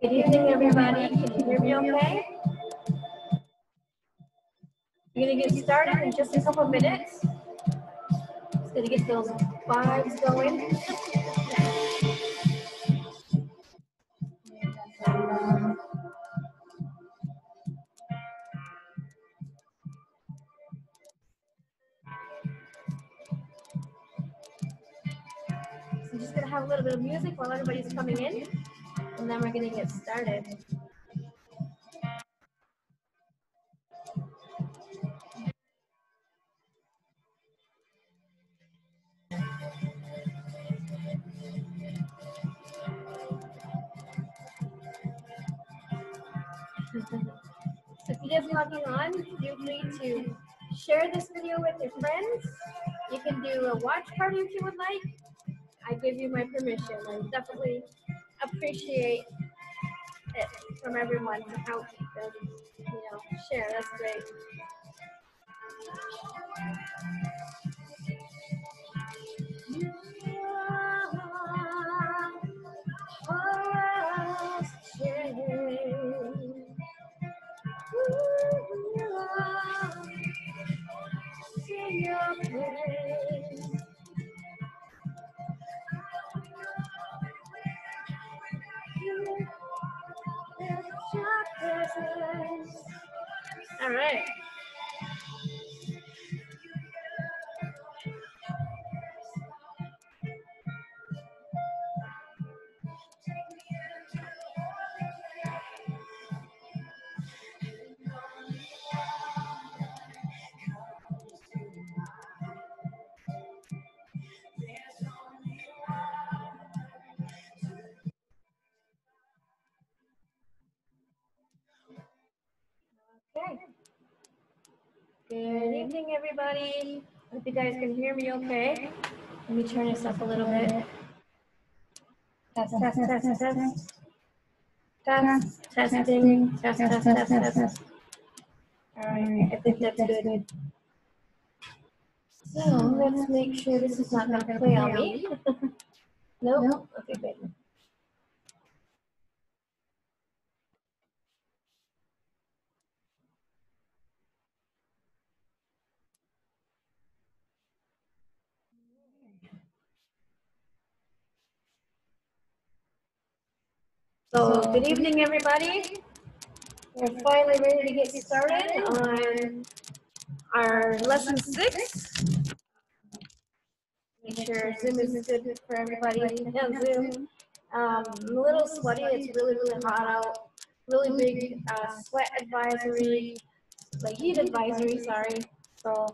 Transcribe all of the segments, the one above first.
Good evening, everybody. Can you hear me okay? We're going to get started in just a couple minutes. Just going to get those vibes going. So I'm just going to have a little bit of music while everybody's coming in, and then we're going to get started. So if you just logging on, feel free to share this video with your friends. You can do a watch party if you would like. I give you my permission. I definitely appreciate it from everyone to help and, share. That's great. All right. Okay. Good evening, everybody. Hope you guys can hear me okay. Let me turn this up a little bit. Test, test, test, test. Test, testing, test, test, test, test. All right, I think that's good. So let's make sure this is not going to play on me. Nope. Okay, good. So good evening, everybody. We're finally ready to get started on our lesson 6. Make sure Zoom is good for everybody on Zoom. I'm a little sweaty. It's really, really hot out. Really big sweat advisory, like heat advisory, sorry. So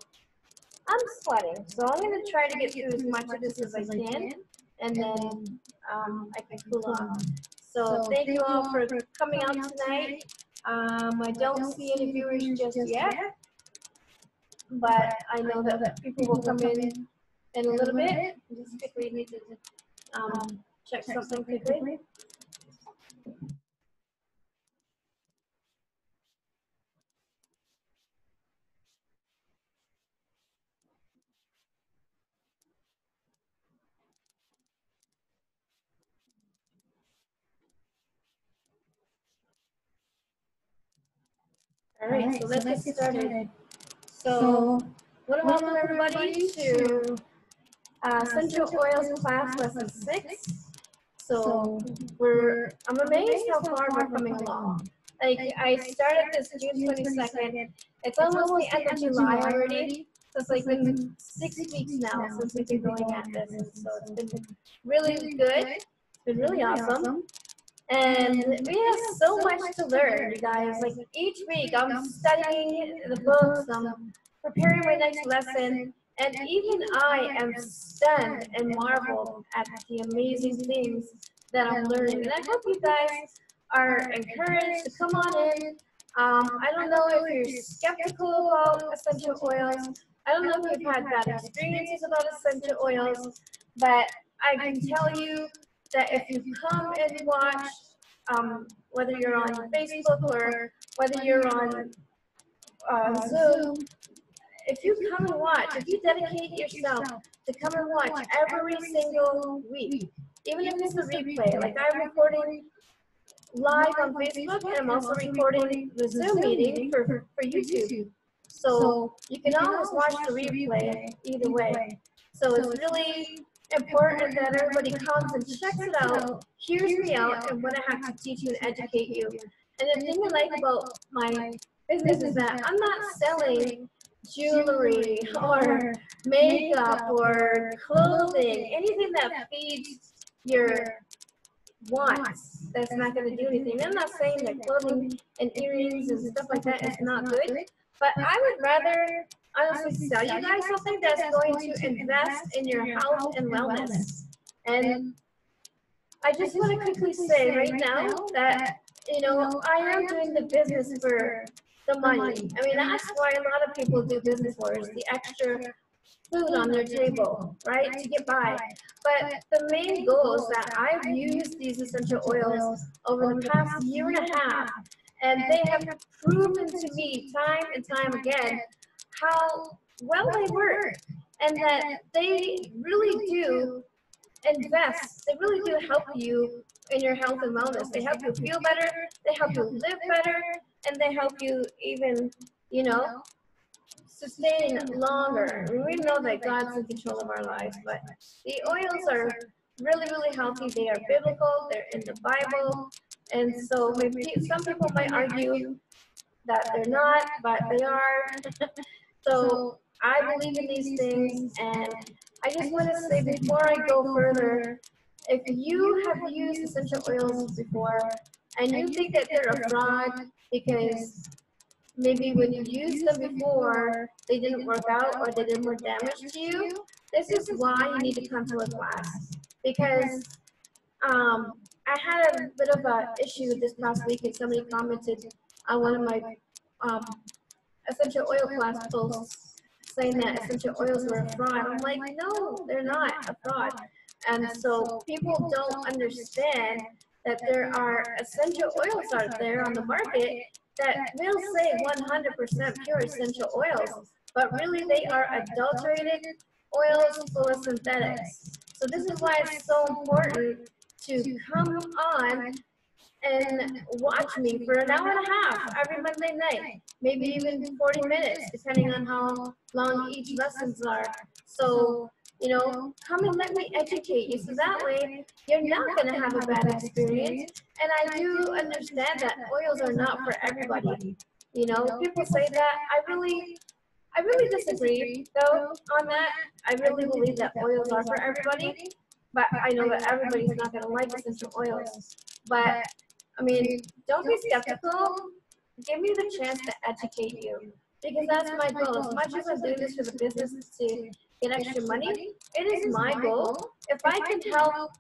I'm sweating. So I'm going to try to get through as much of this as I can, and then I can cool off. So thank you all for coming out tonight. I don't see any viewers just yet, but I know that people will come in a little bit. Just quickly need to check something quickly. All right, so let's get started. So, want to welcome everybody to Essential Oils class lesson 6. So I'm amazed how far we're coming along. Like I started this June 22nd. It's almost the end of July already. So it's like been 6 weeks now since we've been going at this. And so it's been really good. It's been really awesome. And we have so much to learn, you guys. Like each week I'm studying the books, I'm preparing my next lesson, and even I am stunned and marveled at the amazing things that I'm learning. And I hope you guys are encouraged to come on in. I don't know if you're skeptical about essential oils. I don't know if you've had bad experiences about essential oils, but I can tell you that if you come and watch, whether you're on Facebook or whether you're on Zoom, if you come and watch, if you dedicate yourself to come and watch every single week, even if it's a replay, like I'm recording live on Facebook, and I'm also recording the Zoom meeting for YouTube. So you can always watch the replay either way. So it's really important that everybody comes and checks it out, hears me out, and what I have to teach you and educate you. And the thing I like about my business is that I'm not selling jewelry or makeup or clothing, anything that feeds your wants. That's not going to do anything. I'm not saying that clothing and earrings and stuff like that is not good, but I would rather honestly sell you guys something that's going to invest in your health and wellness. And I just want to quickly say right now that, you know, I am doing the business for the money. I mean, that's why a lot of people do business for, is the extra food on their table, right, to get by. But the main goal is that I've used these essential oils over the past year and a half, and they have proven to me time and time again how well they work, and that they really do invest. They really do help you in your health and wellness. They help you feel better, they help you live better, and they help you even, you know, sustain longer. I mean, we know that God's in control of our lives, but the oils are really, really healthy. They are biblical, they're in the Bible, and so maybe some people might argue that they're not, but they are. So I believe in these things, and I just want to say before I go further, if you have used essential oils before and you think that they're a fraud because maybe when you used them before, they didn't work out or they did more damage to you, this is why you need to come to a class. Because I had a bit of an issue this past week, and somebody commented on one of my essential oil class posts saying that essential oils were a fraud. I'm like, no, they're not a fraud. And so people don't understand that there are essential oils out there on the market that will say 100% pure essential oils, but really they are adulterated oils full of synthetics. So this is why it's so important to come on and watch me for an hour and a half every Monday night, maybe even 40 minutes, depending on how long each lessons are. So, you know, come and let me educate you, so that way you're not going to have a bad experience. And I do understand that oils are not for everybody. You know, people say that. I really disagree, though, on that. I really believe that oils are for everybody, but I know that everybody's not going to like essential oils. But I mean, don't be skeptical. Give me the chance to educate you, because that's my goal. As much as I'm doing this for the business to get extra money, it is my goal. If I can help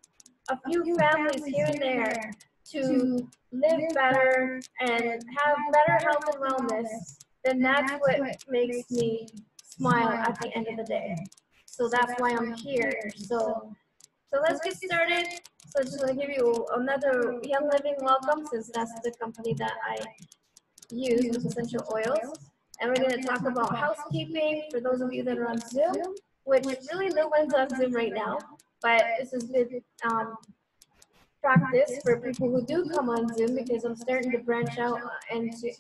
a few families here and there to live better and have better health and wellness, then that's what makes me smile at the end of the day. So that's why I'm here. So let's get started. So I just want to give you another Young Living welcome, since that's the company that I use with essential oils. And we're going to talk about housekeeping for those of you that are on Zoom, which really no one's on Zoom right now, but this is good practice for people who do come on Zoom, because I'm starting to branch out into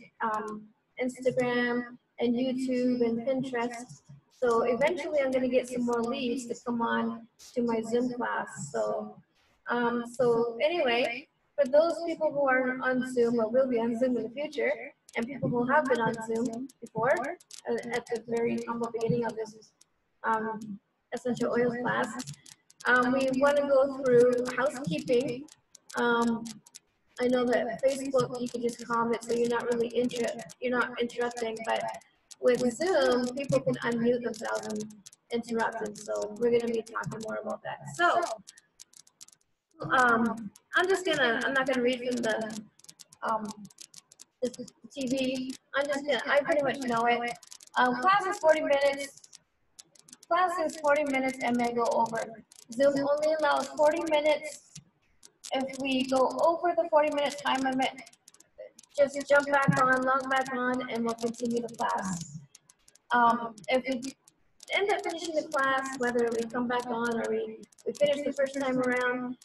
Instagram and YouTube and Pinterest. So eventually I'm going to get some more leads to come on to my Zoom class. So anyway, for those people who are on Zoom or will be on Zoom in the future, and people who have been on Zoom before, at the very humble beginning of this essential oils class, we want to go through housekeeping. I know that Facebook you can just comment, so you're not really interrupting, but with Zoom, people can unmute themselves and interrupt, and so we're going to be talking more about that. So, I'm not gonna read from the TV. I pretty much know it. Class is 40 minutes. Class is 40 minutes and may go over. Zoom only allows 40 minutes. If we go over the 40-minute time limit, just jump back on, log back on, and we'll continue the class. If we end up finishing the class, whether we come back on or we finish the first time around,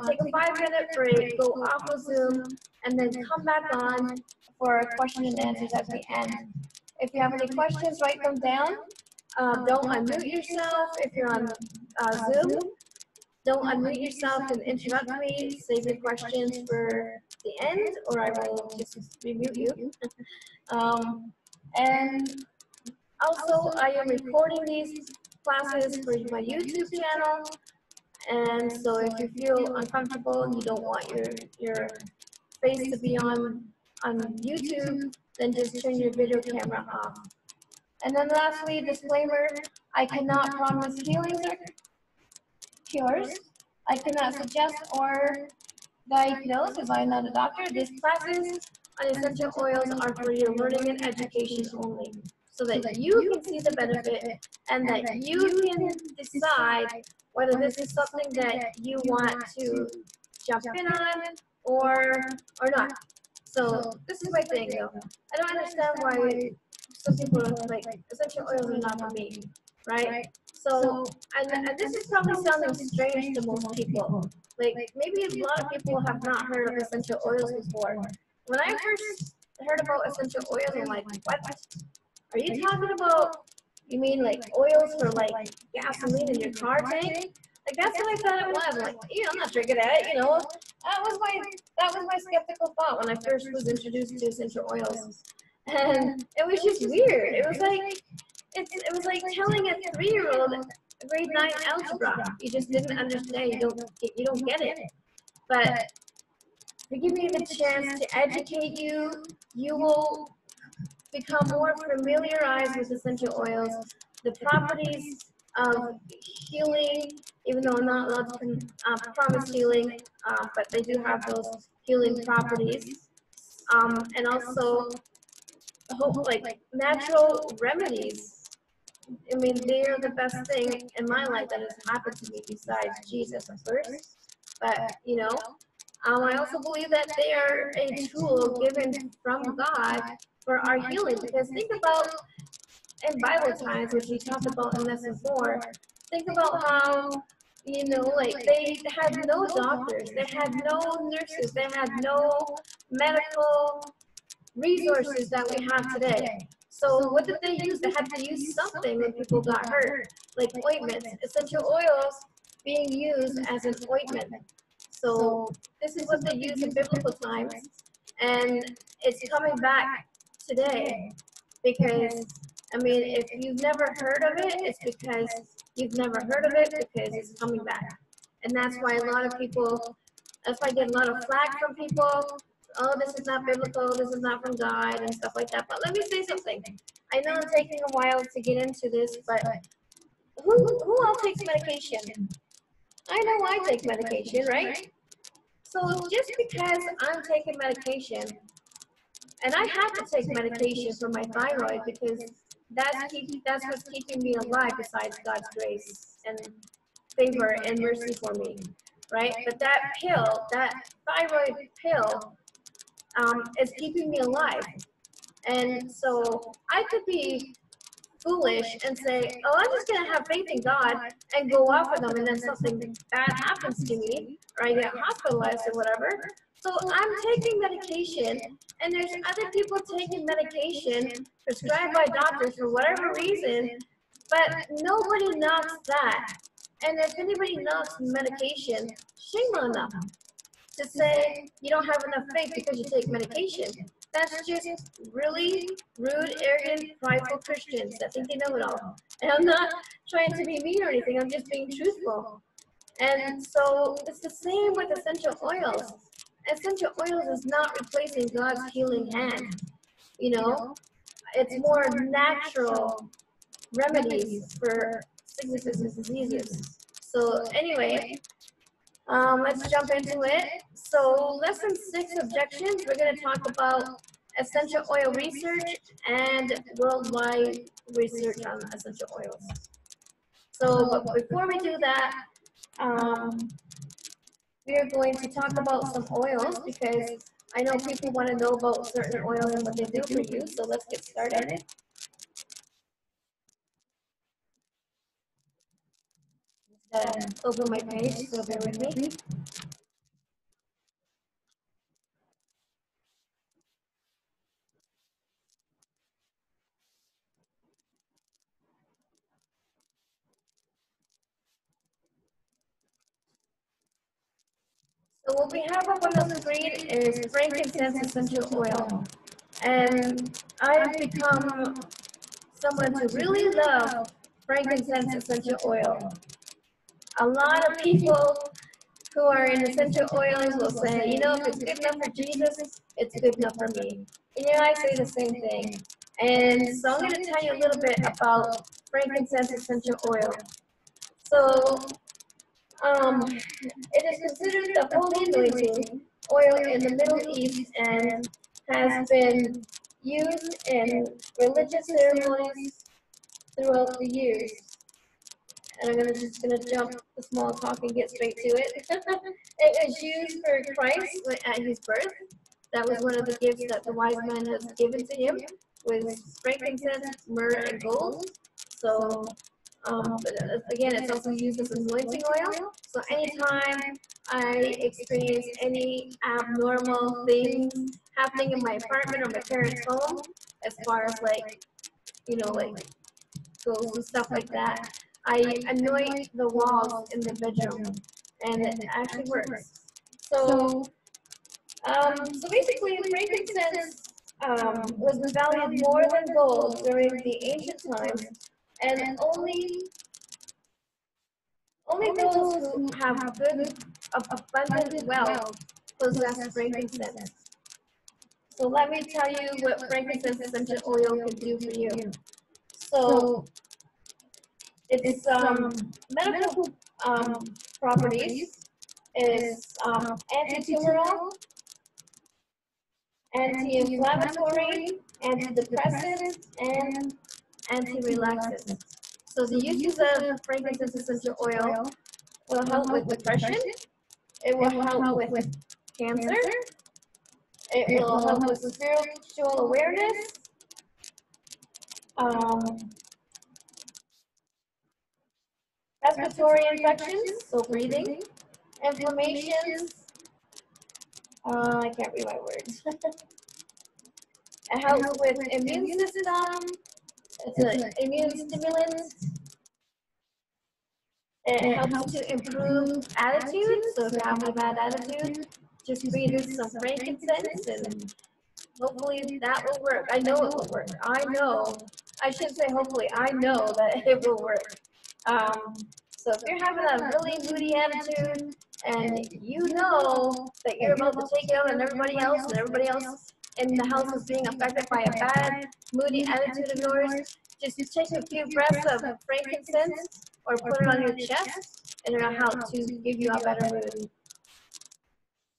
take a 5-minute break, go off of Zoom, and then come back on for question and answers at the end. If you have any questions, write them down. Don't unmute yourself if you're on Zoom. Don't unmute yourself and interrupt me. Save your questions for the end, or I will just remute you. And also, I am recording these classes for my YouTube channel. And so if you feel uncomfortable and you don't want your face to be on YouTube, then just turn your video camera off. And then lastly, disclaimer, I cannot promise healings or cures. I cannot suggest or diagnose, as I am not a doctor. These classes on essential oils are for your learning and education only, so that you can see the benefit and that you can decide whether this is something that you want to jump in on or not. So this is my thing though. I don't understand why some people are like, essential oils are not for me, right? So, and this is probably sounding strange to most people. Like, maybe a lot of people have not heard of essential oils before. When I first heard about essential oils, I'm like, what? Are you talking about, you mean like oils for like gasoline in your car tank? Like, that's what I thought it was. I'm like, I'm not drinking that, That was my skeptical thought when I first was introduced to essential oils. And it was just weird. It was like, it was like telling a 3-year-old grade 9 algebra. You just didn't understand. You don't get it. But if you give me the chance to educate you, you will become more familiarized with essential oils, the properties of healing, even though I'm not allowed to promise healing, but they do have those healing properties, and also like natural remedies. I mean, they are the best thing in my life that has happened to me besides Jesus, of course. But, I also believe that they are a tool given from God for our healing. Because think about, in Bible times, which we talked about in lesson 4, think about how, like they had no doctors, they had no nurses, they had no medical resources that we have today. So what did they use? They had to use something when people got hurt, like ointments, essential oils being used as an ointment. So this is what they used in biblical times, and it's coming back today because, I mean, if you've never heard of it, it's because you've never heard of it because it's coming back. And that's why that's why I get a lot of flack from people. Oh, this is not biblical, this is not from God, and stuff like that. But let me say something. I know I'm taking a while to get into this, but who all takes medication? I know I take medication, right? So just because I'm taking medication, and I have to take medication for my thyroid because that's what's keeping me alive besides God's grace and favor and mercy for me, right? But that pill, that thyroid pill, is keeping me alive. And so I could be foolish and say, oh, I'm just going to have faith in God and go off of them, and then something bad happens to me, or I get hospitalized or whatever. So I'm taking medication, and there's other people taking medication prescribed by doctors for whatever reason, but nobody knocks that. And if anybody knocks medication, shame on them to say you don't have enough faith because you take medication. That's just really rude, arrogant, prideful Christians that think they know it all. And I'm not trying to be mean or anything, I'm just being truthful. And so it's the same with essential oils. Essential oils is not replacing God's healing hand. It's more natural remedies for sicknesses and diseases. So anyway, let's jump into it. So lesson 6, objections, we're going to talk about essential oil research and worldwide research on essential oils. So but before we do that, we are going to talk about some oils because I know people want to know about certain oils and what they do for you. So let's get started. open my page, so bear with me. So what we have up on the screen is Frankincense Essential Oil. And I've become someone to really love Frankincense Essential Oil. A lot of people who are in essential oils will say, you know, if it's good enough for Jesus, it's good enough for me. And you know, I say the same thing. And so I'm going to tell you a little bit about Frankincense Essential Oil. So, it is considered the holy anointing oil in the Middle East and has been used in religious ceremonies throughout the years. And I'm just gonna jump the small talk and get straight to it. It was used for Christ at his birth. That was one of the gifts that the wise man has given to him, with frankincense, myrrh, and gold. So, but again, it's also used as anointing oil. So anytime I experience any abnormal things happening in my apartment or my parents' home, as far as like, you know, like ghosts and stuff like that, I anoint the walls in the bedroom, and it actually works. So, so basically, frankincense was valued more than gold during the ancient times, and only those who have good, abundant wealth possess frankincense. So let me tell you what frankincense essential oil can do for you. So its medical properties is anti-tumoral, anti-inflammatory, antidepressant, and anti-relaxant. So the uses of frankincense essential oil will help with depression, it will help with cancer, it will help with spiritual awareness, um, respiratory infections, so breathing, inflammations, I can't read my words. It helps with immune system, it's an immune stimulant. It helps to improve attitude, so if you're having a bad attitude, just breathe in some frankincense and hopefully that will work. I know it will work. I shouldn't say hopefully, I know that it will work. So if you're having a really moody attitude and you know that you're about to take it out on everybody else and everybody else in the house is being affected by a bad, moody attitude of yours, just take a few breaths of frankincense or put it on your chest, and it'll help to give you a better mood.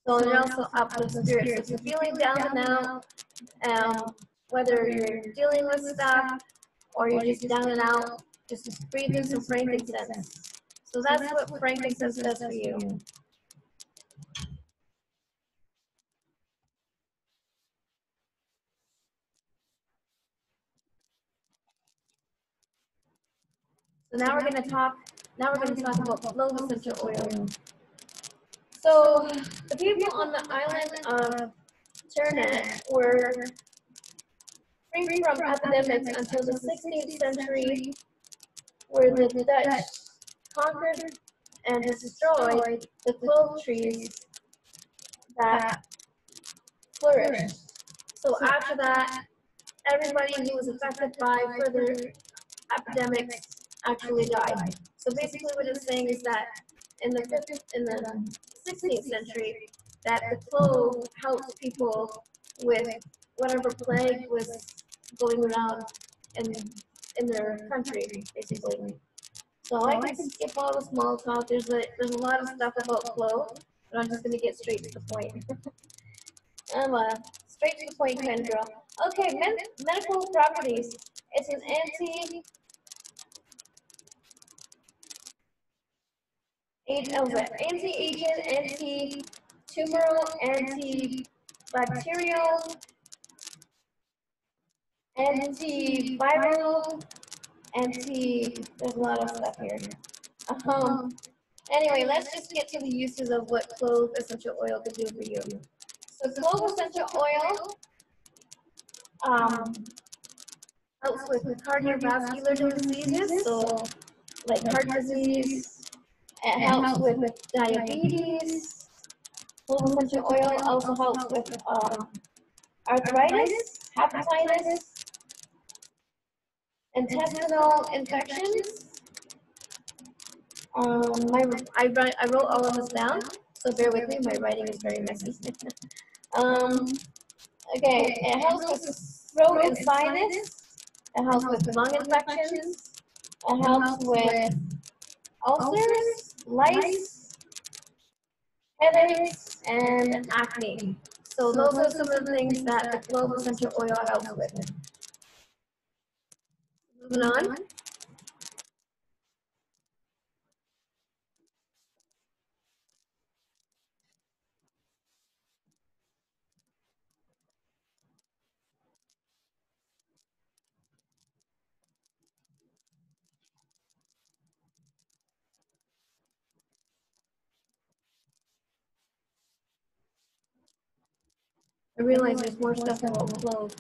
So it also uplifts spirits. So if you're feeling down and out, whether you're dealing with stuff or you're just down and out, just breathe in some frankincense. So that's what frankincense does for you. So now we're going to talk about clove essential oil. So the people on the island of Ternate were free from epidemics until the 16th century, where the Dutch conquered and destroyed the clove trees that flourished. So after that, everybody who was affected by further epidemics actually died. So basically what it's saying is that in the 16th century, that the clove helps people with whatever plague was going around in their country, basically. So I can skip all the small talk. There's a lot of stuff about clove, but I'm just going to get straight to the point. I'm a straight to the point kind of girl. Okay, medical properties. It's an anti-agent, anti-tumoral, antibacterial, antiviral, there's a lot of stuff here. Anyway, let's just get to the uses of what clove essential oil could do for you. So clove essential oil helps with cardiovascular diseases, so like heart disease. It helps with diabetes. Clove essential oil also helps with arthritis, hepatitis, intestinal infections. I wrote all of this down, so bear with me. My writing is very messy. Okay, it helps with throat and sinus. It helps with lung infections. It helps with ulcers, lice, headaches, and acne. So those are some of the things that the clove essential oil helps with. Moving on. I realize there's more stuff about clove.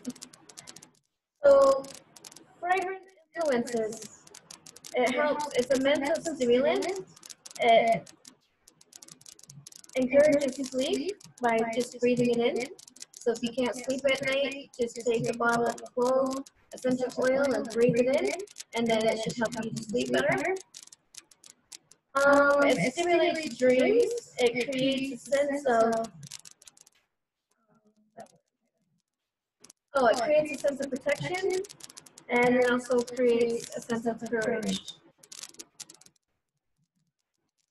So, fragrance influences. It helps. It's a mental stimulant. It encourages sleep by just breathing it in. So if you can't sleep at night, just take a bottle of clove essential oil and breathe it in, and then it should help you to sleep better. It stimulates dreams. It creates a sense of it creates a sense of protection, and it also creates a sense of courage.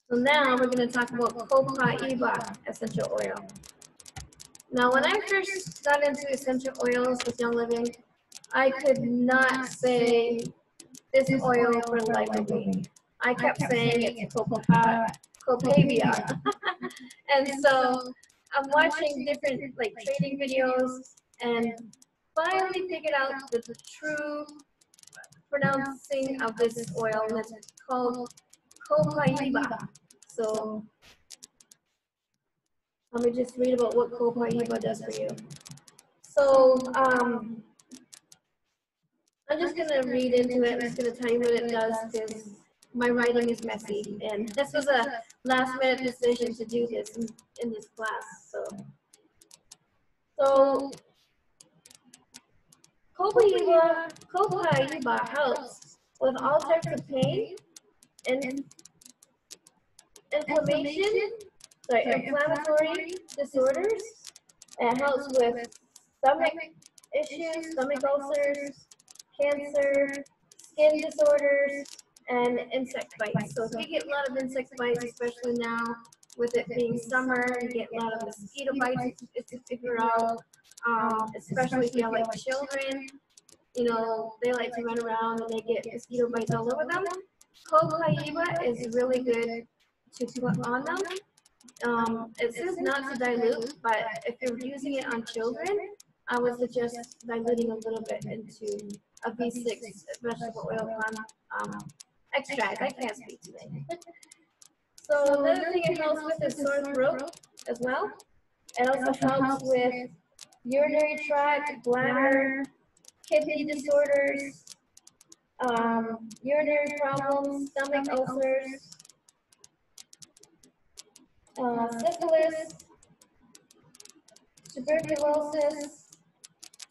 So now we're going to talk about Coca-Cola Essential Oil. Now, when I first got into essential oils with Young Living, I could not say this oil for the life of me. I kept saying it's Copavia. And so I'm watching different trading videos and finally figured out the true pronouncing of this oil, and it's called Copaíba. So let me just read about what Copaíba does for you. So I'm just going to read into it. I'm just going to tell you what it does because my writing is messy. And this was a last-minute decision to do this in this class. So Copaíba helps with all types of pain and inflammatory disorders. It helps with stomach issues, stomach ulcers, cancer, skin disorders, and insect bites. So if you get a lot of insect bites, especially now with it being summer, you get a lot of mosquito bites if you're out, especially if you have like children, they like to run around and they get mosquito bites all over them. Copaíba is really good to put on them. It says not to dilute, but if you're using it on children, I would suggest diluting a little bit into a V6 vegetable oil extract. I can't speak today. So another thing it helps with is sore throat as well. It also helps with urinary tract, bladder, kidney disorders, urinary problems, stomach ulcers, syphilis, tuberculosis,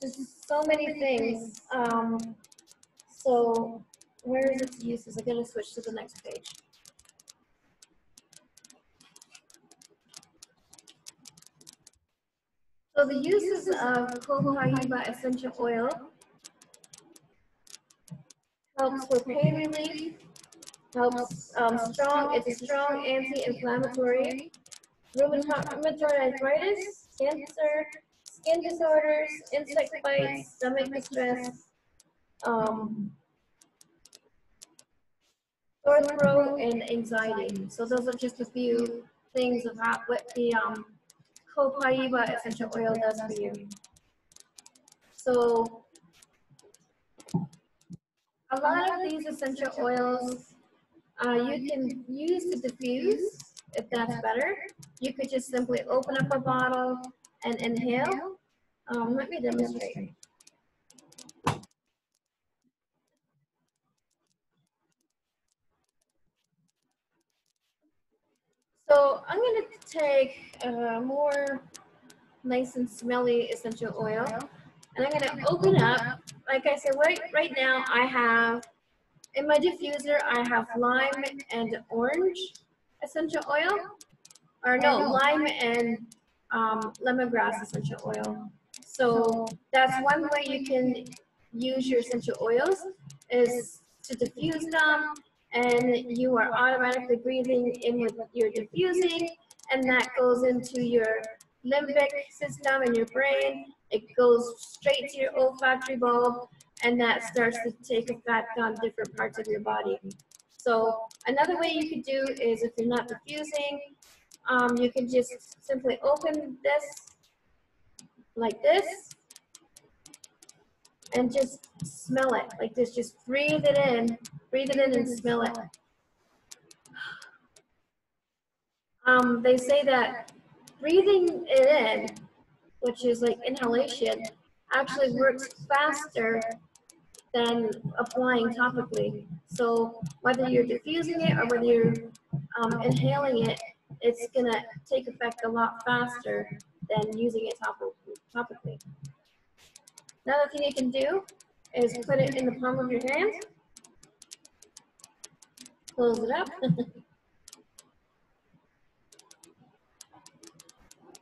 just so many things. So where is its uses? I'm going to switch to the next page. So the uses of Copaíba essential oil helps with pain relief, helps it's a strong anti-inflammatory, rheumatoid arthritis, cancer, skin disorders, insect bites, stomach distress, sore throat, and anxiety. So those are just a few things of what the Copaíba essential oil does for you. So a lot of these essential oils You can use to diffuse, if that's better. You could just simply open up a bottle and inhale. Let me demonstrate. So I'm going to take more nice and smelly essential oil, and I'm going to open up. Like I said, right now I have, in my diffuser, I have lime and orange essential oil, or no, lime and lemongrass essential oil. So that's one way you can use your essential oils, is to diffuse them, and you are automatically breathing in with your diffusing, and that goes into your limbic system in your brain. It goes straight to your olfactory bulb, and that starts to take effect on different parts of your body. So another way you could do is, if you're not diffusing, you can just simply open this like this and just smell it like this. Just breathe it in and smell it. They say that breathing it in, which is like inhalation, actually works faster than applying topically. So whether you're diffusing it or whether you're inhaling it, it's gonna take effect a lot faster than using it topically. Another thing you can do is put it in the palm of your hand, close it up,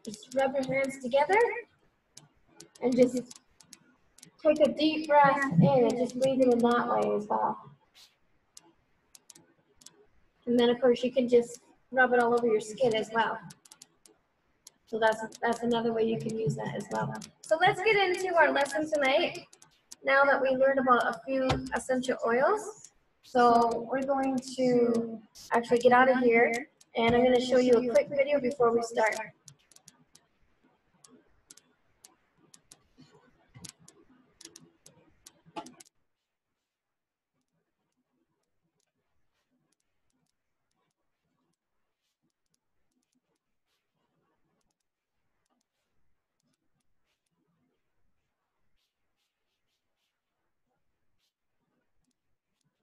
just rub your hands together, and just take a deep breath in and just breathe it in that way as well. And then of course you can just rub it all over your skin as well. So that's another way you can use that as well. So let's get into our lesson tonight. Now that we learned about a few essential oils, so we're going to actually get out of here, and I'm going to show you a quick video before we start.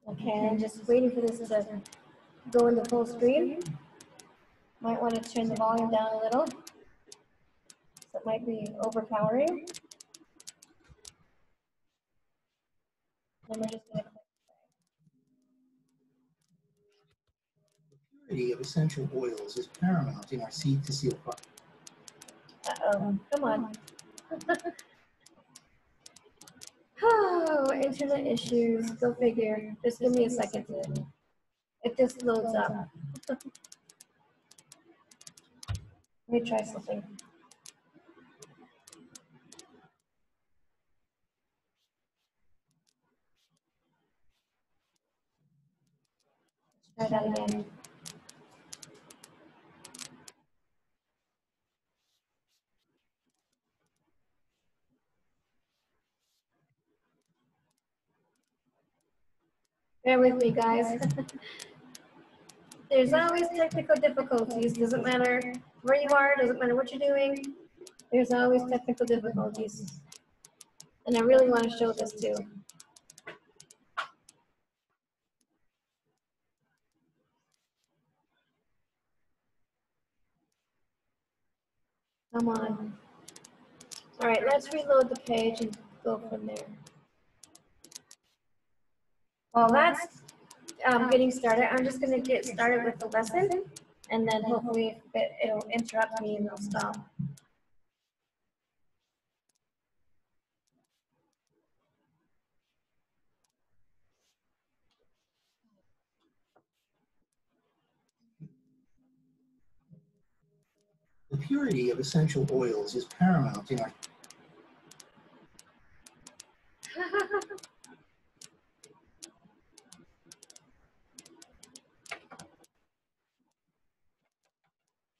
Okay, I'm just waiting for this to go into full screen. Might want to turn the volume down a little, so it might be overpowering. And we're just going to Purity of essential oils is paramount in our seed-to-seal process. come on. Oh, internet issues. Go figure. Just give me a second to, if this loads up. Let me try something. Let's try that again. Bear with me, guys. There's always technical difficulties. Doesn't matter where you are, doesn't matter what you're doing. There's always technical difficulties. And I really want to show this too. Come on. All right, let's reload the page and go from there. Well, that's getting started. I'm just going to get started with the lesson, and then hopefully it'll interrupt me and it'll stop. The purity of essential oils is paramount in our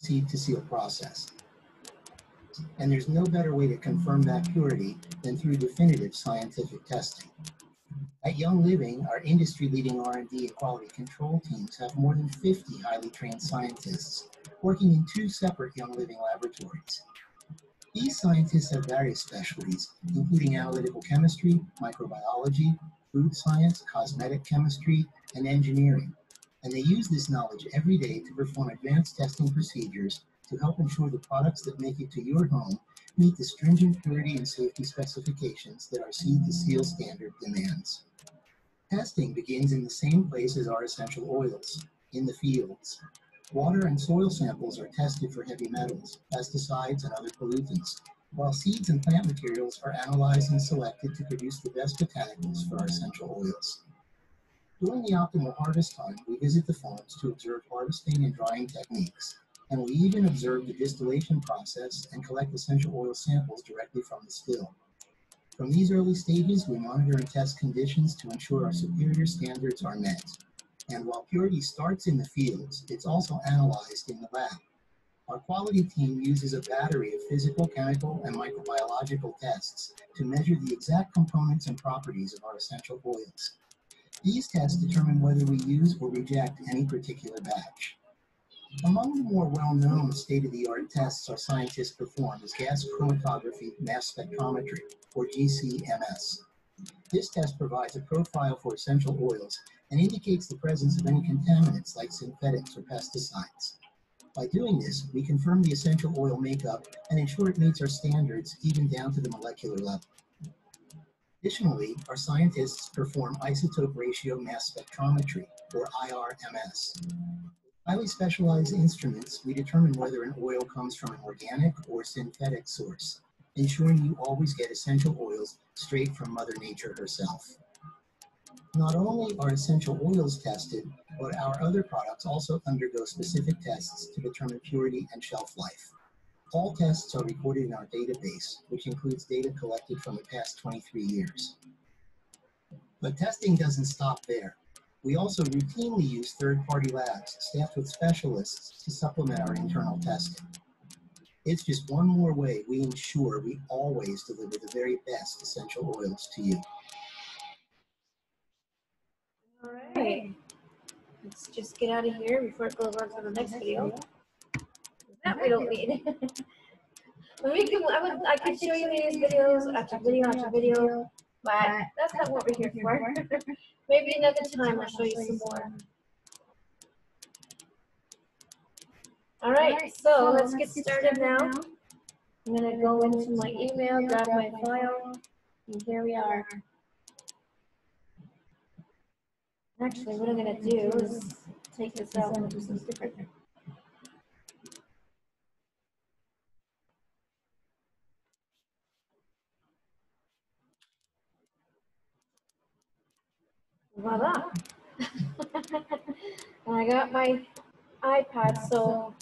seed-to-seal process. And there's no better way to confirm that purity than through definitive scientific testing. At Young Living, our industry-leading R&D and quality control teams have more than 50 highly trained scientists working in 2 separate Young Living laboratories. These scientists have various specialties, including analytical chemistry, microbiology, food science, cosmetic chemistry, and engineering. And they use this knowledge every day to perform advanced testing procedures to help ensure the products that make it to your home meet the stringent purity and safety specifications that our seed to seal standard demands. Testing begins in the same place as our essential oils, in the fields. Water and soil samples are tested for heavy metals, pesticides, and other pollutants, while seeds and plant materials are analyzed and selected to produce the best botanicals for our essential oils. During the optimal harvest time, we visit the farms to observe harvesting and drying techniques, and we even observe the distillation process and collect essential oil samples directly from the still. From these early stages, we monitor and test conditions to ensure our superior standards are met. And while purity starts in the fields, it's also analyzed in the lab. Our quality team uses a battery of physical, chemical, and microbiological tests to measure the exact components and properties of our essential oils. These tests determine whether we use or reject any particular batch. Among the more well-known state-of-the-art tests our scientists perform is gas chromatography mass spectrometry, or GCMS. This test provides a profile for essential oils and indicates the presence of any contaminants like synthetics or pesticides. By doing this, we confirm the essential oil makeup and ensure it meets our standards even down to the molecular level. Additionally, our scientists perform isotope ratio mass spectrometry, or IRMS. Highly specialized instruments, we determine whether an oil comes from an organic or synthetic source, ensuring you always get essential oils straight from Mother Nature herself. Not only are essential oils tested, but our other products also undergo specific tests to determine purity and shelf life. All tests are recorded in our database, which includes data collected from the past 23 years. But testing doesn't stop there. We also routinely use third-party labs staffed with specialists to supplement our internal testing. It's just one more way we ensure we always deliver the very best essential oils to you. All right. Let's just get out of here before it goes on to the next video. That we don't need. But I could show you these videos after video after video, but that's not what we're here for. Maybe another time I'll show you some more. All right, so let's get started now. I'm going to go into my email, grab my file, and here we are. Actually, what I'm going to do is take this out and do something different. Voila! And I got my iPad, so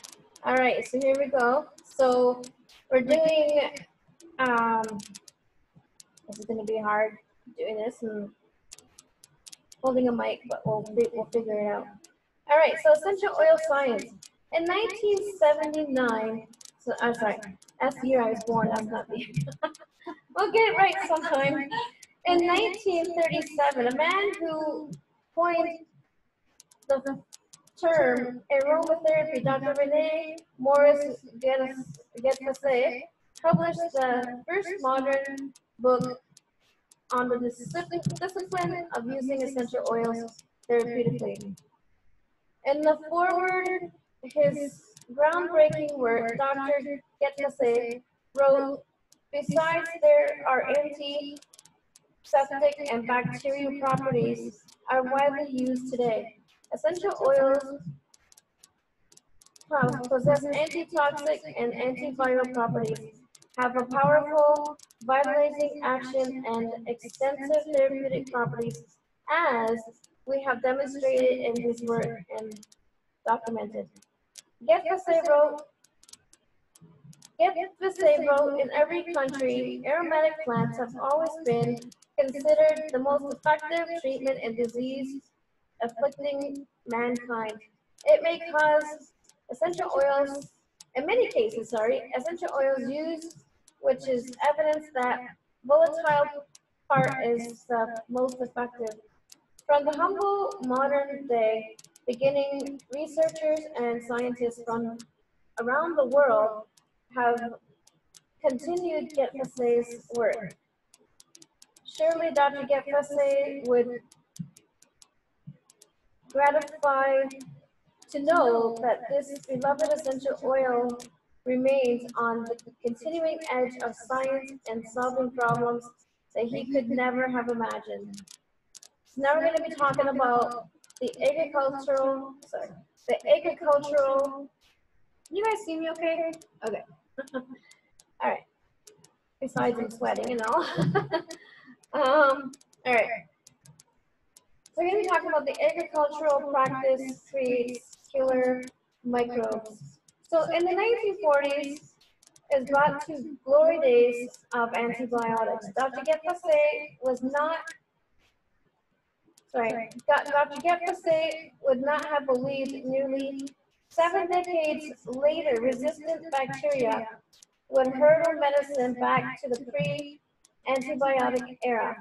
all right, so here we go. So we're doing, this is going to be hard doing this and holding a mic, but we'll figure it out. All right, so essential oil science. In 1979, so I'm sorry, that's the year I was born, that's not the year. We'll get it right sometime. In 1937, a man who coined the term aromatherapy, Dr. Rene Morris Getfase, published the first modern book on the discipline of using essential oils therapeutically. In the foreword, his groundbreaking work, Dr. Getfase wrote, besides there are antiseptic and bacterial properties are widely used today. Essential oils possess antitoxic and antiviral properties, have a powerful vitalizing action and extensive therapeutic properties, as we have demonstrated in his work and documented. Getfase wrote, in every country, aromatic plants have always been considered the most effective treatment in disease afflicting mankind. It may cause essential oils, in many cases, essential oils used, which is evidence that volatile part is the most effective. From the humble modern day beginning, researchers and scientists from around the world have continued Getfasse's work. Surely Dr. Getfasse would gratify to know that this beloved essential oil remains on the continuing edge of science and solving problems that he could never have imagined. So now we're going to be talking about the agricultural, you guys see me okay? Okay. All right. Besides I'm sweating and all. All right. So we're going to be talking about the agricultural practice creates killer microbes. So in the 1940s, is brought to glory days of antibiotics. Dr. Getfasse would not have believed nearly 7 decades later resistant bacteria would hurdle medicine back to the pre-antibiotic era,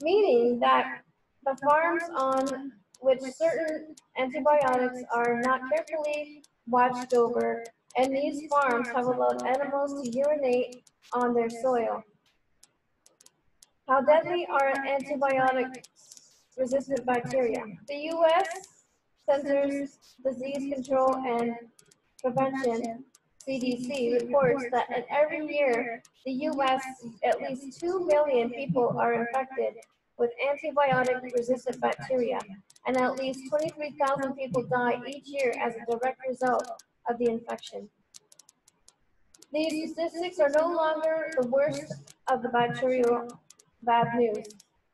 meaning that the farms on which certain antibiotics are not carefully watched over, and these farms have allowed animals to urinate on their soil. How deadly are antibiotic-resistant bacteria? The U.S. Centers Disease Control and Prevention, CDC, reports that in every year, the U.S. at least 2 million people are infected with antibiotic-resistant bacteria, and at least 23,000 people die each year as a direct result of the infection. These statistics are no longer the worst of the bacterial bad news.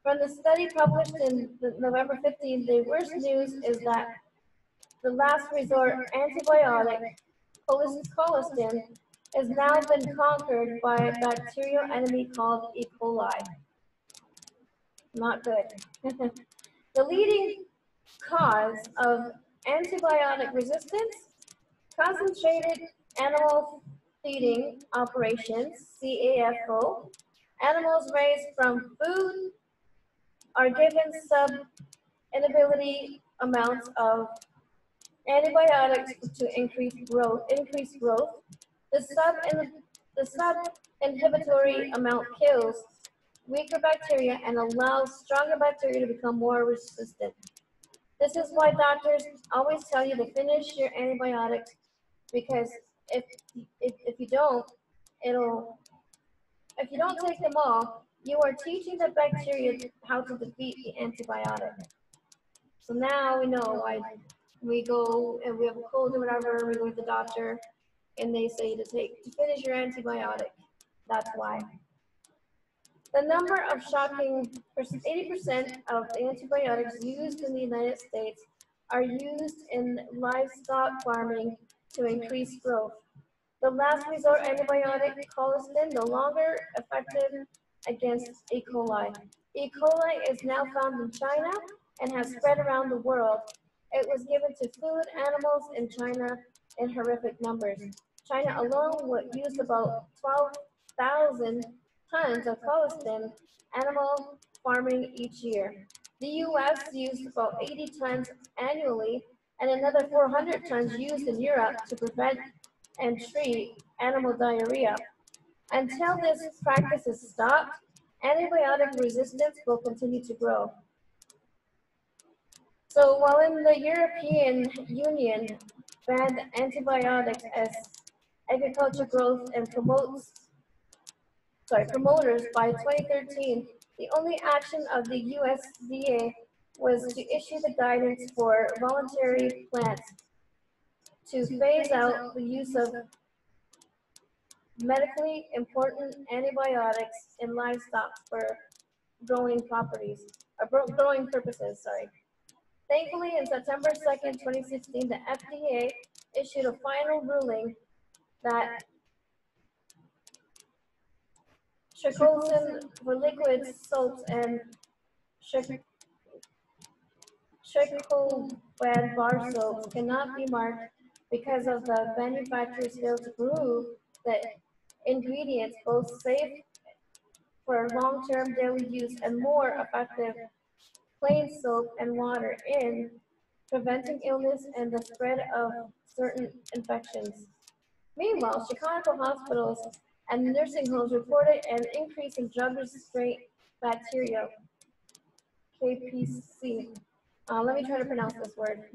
From the study published in November 15, the worst news is that the last resort antibiotic, colistin, has now been conquered by a bacterial enemy called E. coli. Not good. The leading cause of antibiotic resistance, concentrated animal feeding operations, CAFO. Animals raised from food are given sub-inability amounts of antibiotics to increase growth. The sub-inhibitory amount kills weaker bacteria and allows stronger bacteria to become more resistant. This is why doctors always tell you to finish your antibiotics, because if you don't, if you don't take them all, you are teaching the bacteria how to defeat the antibiotic. So now we know why we go and we have a cold or whatever, we go to the doctor and they say to finish your antibiotic. That's why. The number of shocking 80% of the antibiotics used in the United States are used in livestock farming to increase growth. The last resort antibiotic, colistin, no longer effective against E. coli. E. coli is now found in China and has spread around the world. It was given to food animals in China in horrific numbers. China alone would use about 12,000 tons of colistin animal farming each year. The U.S. used about 80 tons annually, and another 400 tons used in Europe to prevent and treat animal diarrhea. Until this practice is stopped, antibiotic resistance will continue to grow. So while in the European Union banned antibiotics as agriculture growth and promoters by 2013, the only action of the USDA was to issue the guidance for voluntary plants to phase out the use of medically important antibiotics in livestock for growing purposes. Thankfully, in September 2nd, 2016, the FDA issued a final ruling that triclosan for liquid soaps and triclobad bar soaps cannot be marked because of the manufacturers failed to prove that ingredients, both safe for long-term daily use and more effective plain soap and water in preventing illness and the spread of certain infections. Meanwhile, Chicago hospitals and nursing homes reported an increase in drug-resistant bacteria, KPC. Let me try to pronounce this word.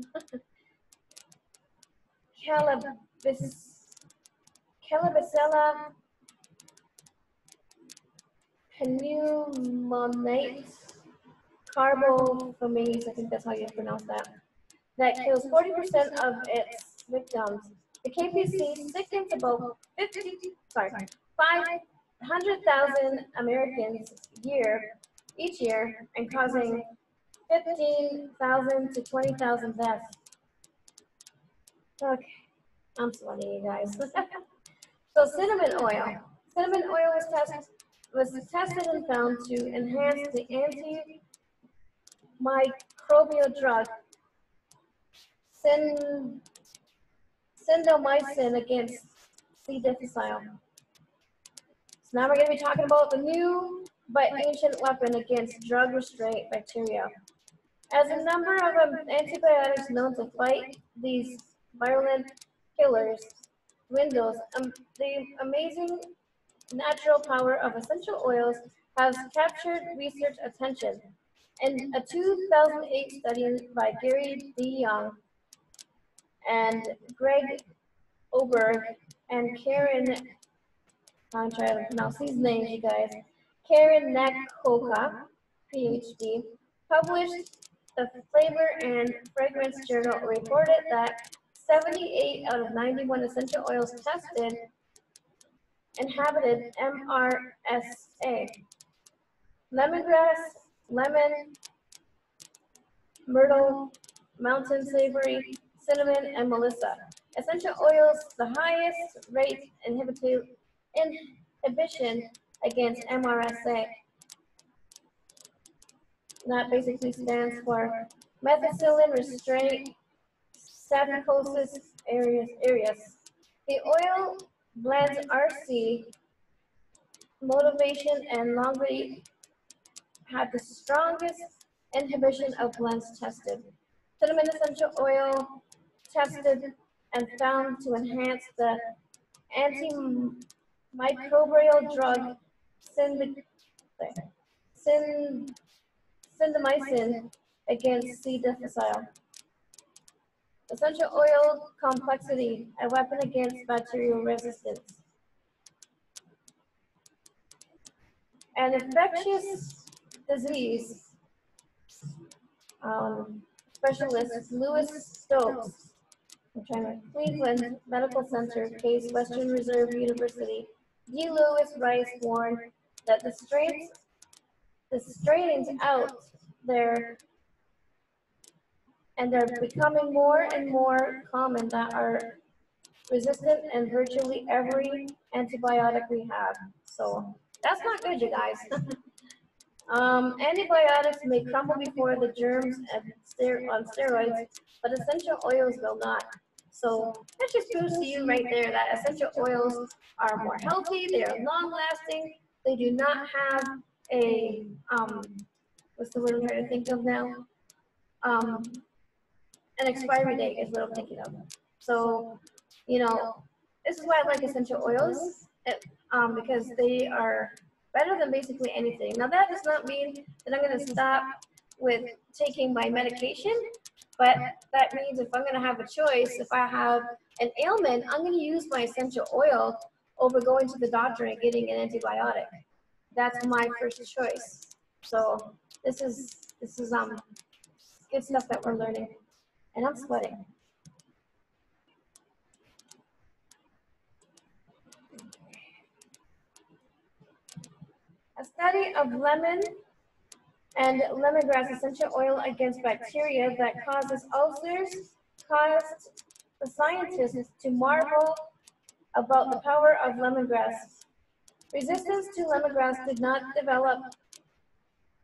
Calabacilla pneumoniae carbophomes, I think that's how you pronounce that, that kills 40% of its victims. The KPC sickens about 500,000 Americans each year and causing 15,000 to 20,000 deaths. Okay, I'm sweating, you guys. So cinnamon oil. Cinnamon oil was tested and found to enhance the antimicrobial drug clindamycin against C. difficile. So now we're going to be talking about the new but ancient weapon against drug-restraint bacteria. As a number of antibiotics known to fight these virulent killers dwindles, the amazing natural power of essential oils has captured research attention. In a 2008 study by Gary D. Young and Greg Oberg and Karen, I'm trying to pronounce these names, you guys, Karen Nakoka, PhD, published the Flavor and Fragrance Journal reported that 78 out of 91 essential oils tested inhabited MRSA. Lemongrass, lemon, myrtle, mountain savory, cinnamon, and melissa. Essential oils, the highest rate inhibition against MRSA. That basically stands for methicillin restraint staphylococcus aureus. The oil blends RC, motivation, and longevity had the strongest inhibition of blends tested. Cinnamon essential oil tested and found to enhance the antimicrobial drug clindamycin against C. difficile. Essential oil complexity, a weapon against bacterial resistance. An infectious disease specialist, Louis Stokes, Cleveland Medical Center, Case Western Reserve University, D. Lewis Rice warned that the strains out there and they're becoming more and more common that are resistant in virtually every antibiotic we have. So that's not good, you guys. Antibiotics may crumble before the germs on steroids, but essential oils will not. So that just proves to you right there that essential oils are more healthy, they are long-lasting, they do not have a, what's the word I'm trying to think of now? An expiry date is what I'm thinking of. So, you know, this is why I like essential oils, because they are better than basically anything. Now that does not mean that I'm going to stop with taking my medication, but that means if I'm going to have a choice, if I have an ailment, I'm going to use my essential oil over going to the doctor and getting an antibiotic. That's my first choice. So this is good stuff that we're learning, and I'm sweating. A study of lemon and lemongrass essential oil against bacteria that causes ulcers caused the scientists to marvel about the power of lemongrass. Resistance to lemongrass did not develop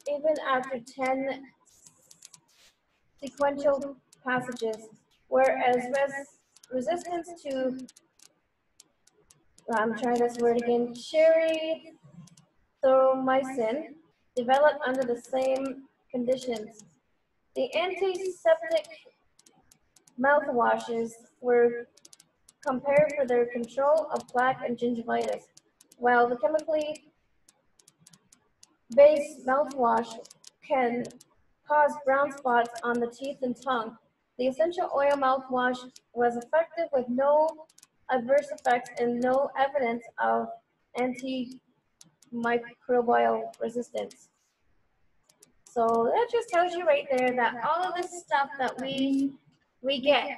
even after 10 sequential passages, whereas resistance to, I'm trying this word again, cherry thromycin developed under the same conditions. The antiseptic mouthwashes were compared for their control of plaque and gingivitis, while the chemically based mouthwash can cause brown spots on the teeth and tongue. The essential oil mouthwash was effective with no adverse effects and no evidence of antimicrobial resistance. So that just tells you right there that all of this stuff that we get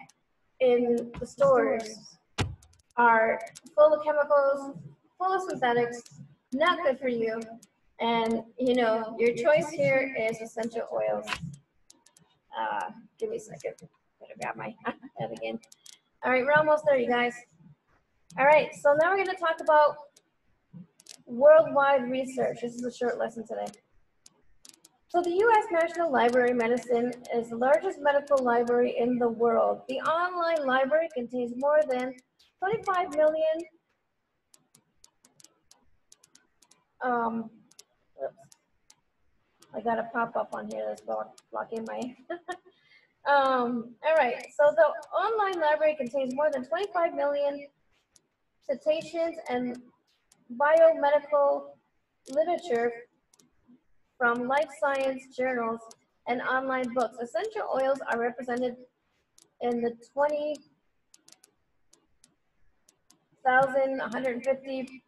in the stores are full of chemicals, full of synthetics, not good for you. And you know, your choice here is essential oils. Give me a second. Better grab my head again. All right, we're almost there, you guys. All right, so now we're going to talk about worldwide research. This is a short lesson today. So the U.S. National Library of Medicine is the largest medical library in the world. The online library contains more than 25 million oops, I got a pop-up on here that's blocking my all right, so the online library contains more than 25 million citations and biomedical literature from life science journals and online books. Essential oils are represented in the 20,150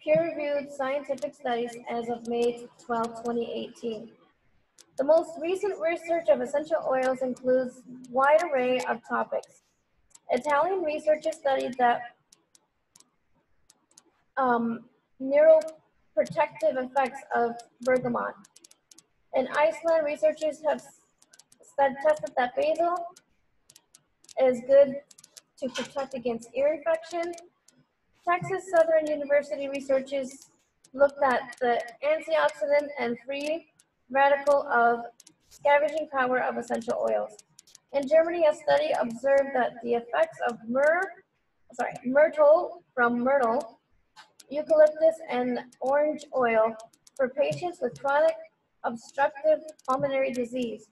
peer-reviewed scientific studies as of May 12, 2018. The most recent research of essential oils includes a wide array of topics. Italian researchers studied that neuroprotective effects of bergamot. In Iceland, researchers have tested that basil is good to protect against ear infection. Texas Southern University researchers looked at the antioxidant and free radical of scavenging power of essential oils. In Germany, a study observed that the effects of myrtle from myrtle, eucalyptus, and orange oil for patients with chronic obstructive pulmonary disease.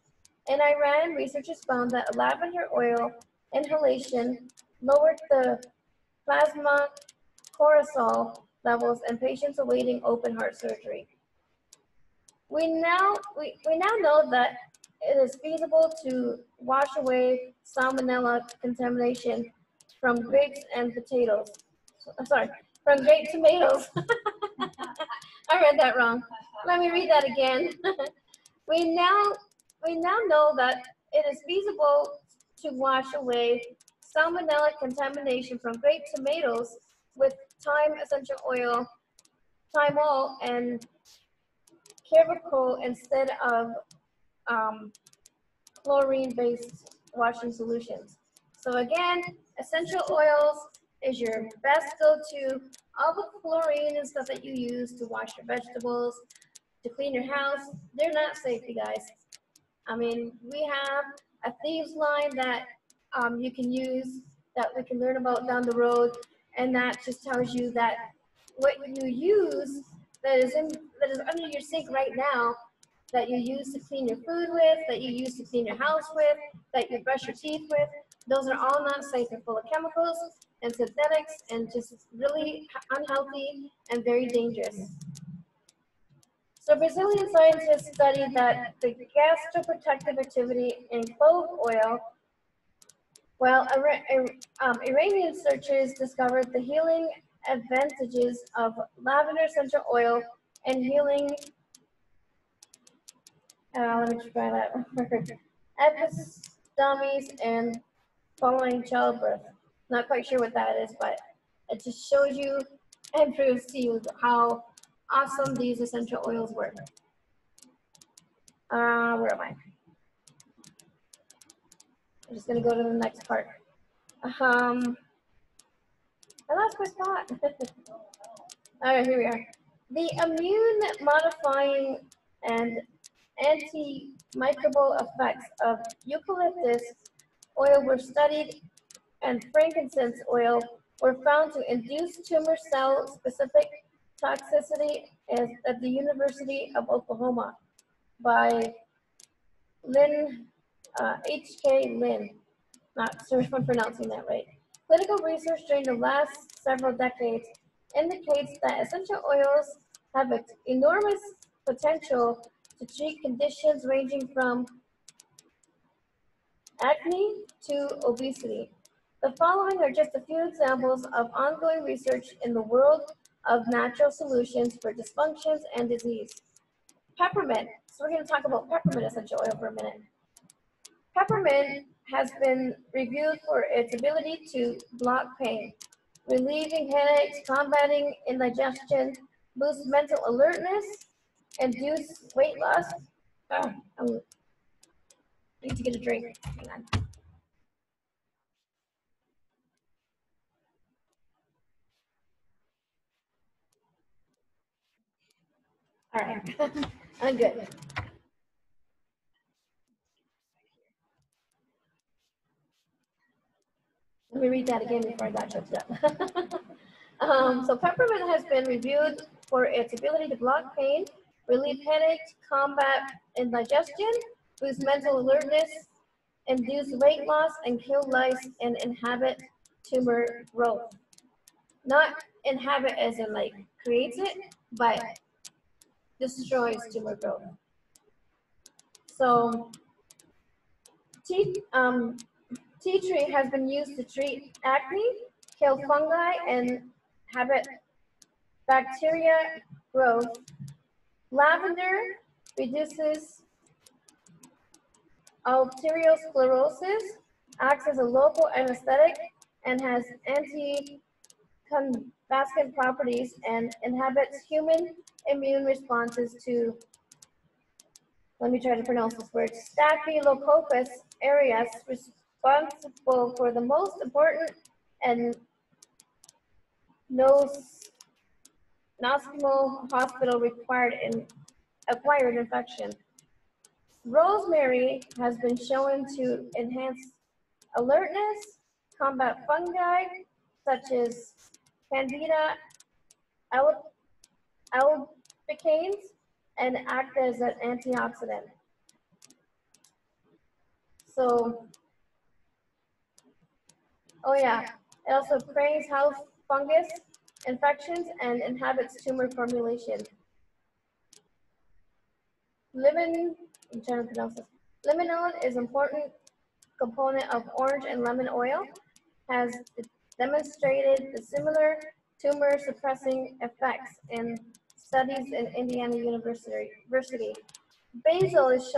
In Iran, researchers found that lavender oil inhalation lowered the plasma cortisol levels in patients awaiting open heart surgery. We now know that it is feasible to wash away salmonella contamination from grapes and potatoes. Sorry, from grape tomatoes. I read that wrong. Let me read that again. we now know that it is feasible to wash away salmonella contamination from grape tomatoes with thyme essential oil, thymol, and carvacol instead of chlorine-based washing solutions. So again, essential oils is your best go-to. All the chlorine and stuff that you use to wash your vegetables, to clean your house, they're not safe, you guys. I mean, we have a thieves line that you can use, that we can learn about down the road, and that just tells you that what you use that is under your sink right now, that you use to clean your food with, that you use to clean your house with, that you brush your teeth with, those are all not safe. They're full of chemicals and synthetics and just really unhealthy and very dangerous. So Brazilian scientists studied that the gastroprotective activity in clove oil, while Iranian researchers discovered the healing advantages of lavender essential oil and healing, let me try that word, epistomies and following childbirth. Not quite sure what that is, but it just shows you and proves to you how awesome these essential oils work. Where am I? I'm just gonna go to the next part. I lost my spot. All right, here we are. The immune modifying and antimicrobial effects of eucalyptus oil were studied, and frankincense oil were found to induce tumor cell specific Toxicity is at the University of Oklahoma by Lynn, H.K. Lynn. Not sure if I'm pronouncing that right. Clinical research during the last several decades indicates that essential oils have enormous potential to treat conditions ranging from acne to obesity. The following are just a few examples of ongoing research in the world of natural solutions for dysfunctions and disease. Peppermint. So we're going to talk about peppermint essential oil for a minute. Peppermint has been reviewed for its ability to block pain, relieving headaches, combating indigestion, boost mental alertness, induce weight loss. I need to get a drink. Hang on. All right, I'm good. Let me read that again before I got choked up. So peppermint has been reviewed for its ability to block pain, relieve headaches, combat indigestion, boost mental alertness, induce weight loss, and kill lice and inhibit tumor growth. Not inhabit as in like creates it, but destroys tumor growth. So tea tree has been used to treat acne, kill fungi, and inhibit bacteria growth. Lavender reduces arteriosclerosis, acts as a local anesthetic, and has anti-convulsant properties and inhibits human immune responses to, let me try to pronounce this word, Staphylococcus aureus, responsible for the most important and nosocomial hospital acquired infection. Rosemary has been shown to enhance alertness, combat fungi such as Candida albicans, and act as an antioxidant. So, oh yeah, it also prays house fungus infections and inhibits tumor formulation. I'm trying to pronounce this. Limonene is an important component of orange and lemon oil, has demonstrated the similar tumor suppressing effects in studies in Indiana University. Basil has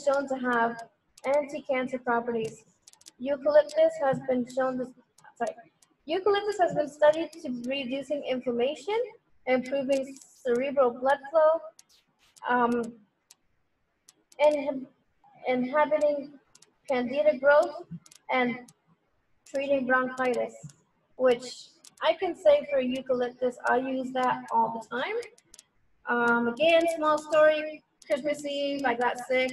shown to have anti-cancer properties. Eucalyptus has been studied to reducing inflammation, improving cerebral blood flow, inhibiting candida growth, and treating bronchitis, which I can say for eucalyptus, I use that all the time. Again, small story, Christmas Eve, I got sick.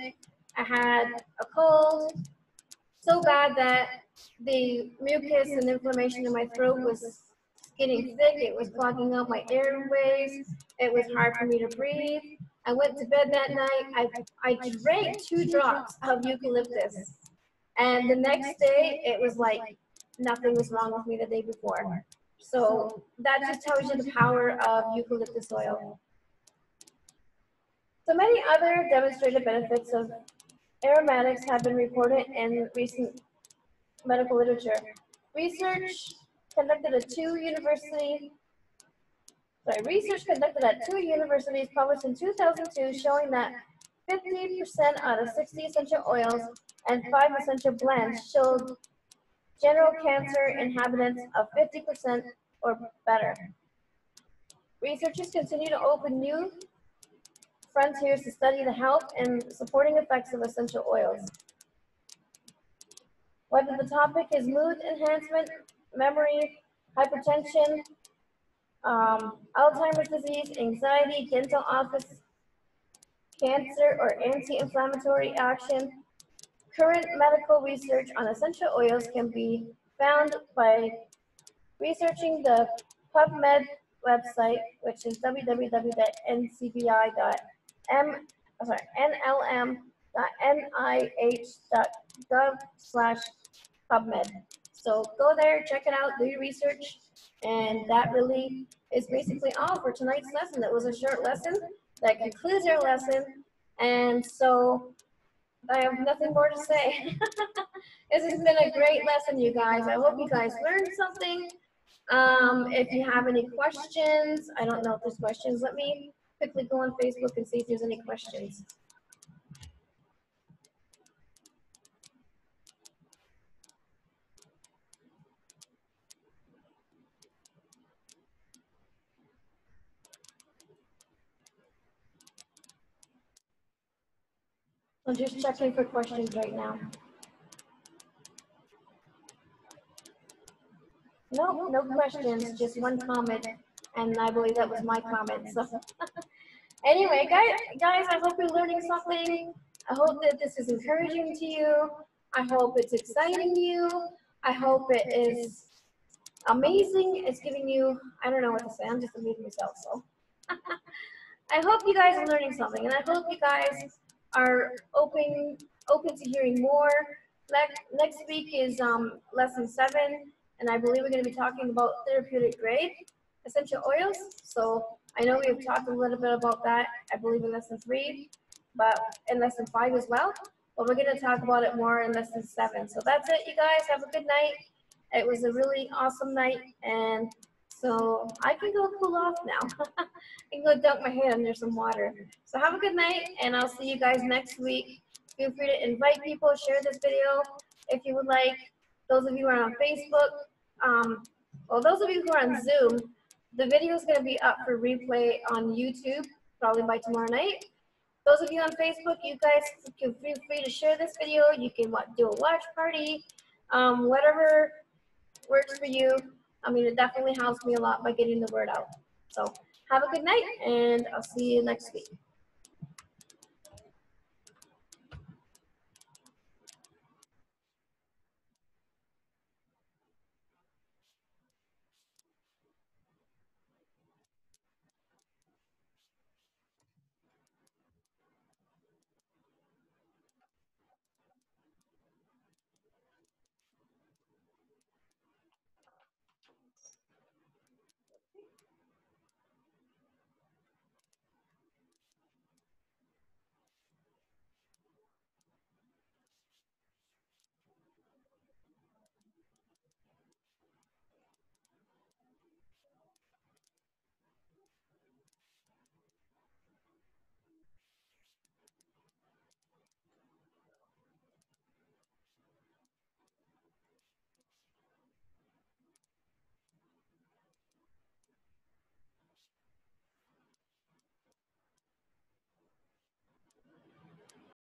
I had a cold so bad that the mucus and inflammation in my throat was getting thick. It was clogging up my airways. It was hard for me to breathe. I went to bed that night. I drank 2 drops of eucalyptus. And the next day, it was like nothing was wrong with me the day before. So that just tells you the power of eucalyptus oil. So many other demonstrated benefits of aromatics have been reported in recent medical literature. Research conducted at 2 universities published in 2002 showing that 50% out of 60 essential oils and 5 essential blends showed general cancer inhabitants of 50% or better. Researchers continue to open new frontiers to study the health and supporting effects of essential oils. Whether the topic is mood enhancement, memory, hypertension, Alzheimer's disease, anxiety, dental office, cancer, or anti-inflammatory action, current medical research on essential oils can be found by researching the PubMed website, which is www.nlm.nih.gov/PubMed. So go there, check it out, do your research, and that really is basically all for tonight's lesson. It was a short lesson that concludes our lesson, and so I have nothing more to say. This has been a great lesson, you guys. I hope you guys learned something. If you have any questions, I don't know if there's questions. Let me quickly go on Facebook and see if there's any questions. I'm just checking for questions right now. Nope, no questions, just one comment, and I believe that was my comment. So anyway, guys, I hope you're learning something. I hope that this is encouraging to you. I hope it's exciting you. I hope it is amazing. It's giving you, I don't know what to say, I'm just amazing myself, so. I hope you guys are learning something, and I hope you guys are open to hearing more. Next week is lesson 7, and I believe we're going to be talking about therapeutic grade essential oils. So I know we've talked a little bit about that, I believe in lesson 3, but in lesson 5 as well. But we're going to talk about it more in lesson 7. So that's it, you guys. Have a good night. It was a really awesome night, and so I can go cool off now. I can go dunk my head under some water. So have a good night, and I'll see you guys next week. Feel free to invite people, share this video if you would like. Those of you who are on Facebook, well, those of you who are on Zoom, the video is going to be up for replay on YouTube probably by tomorrow night. Those of you on Facebook, you guys can feel free to share this video. You can do a watch party, whatever works for you. I mean, it definitely helps me a lot by getting the word out. So have a good night, and I'll see you next week.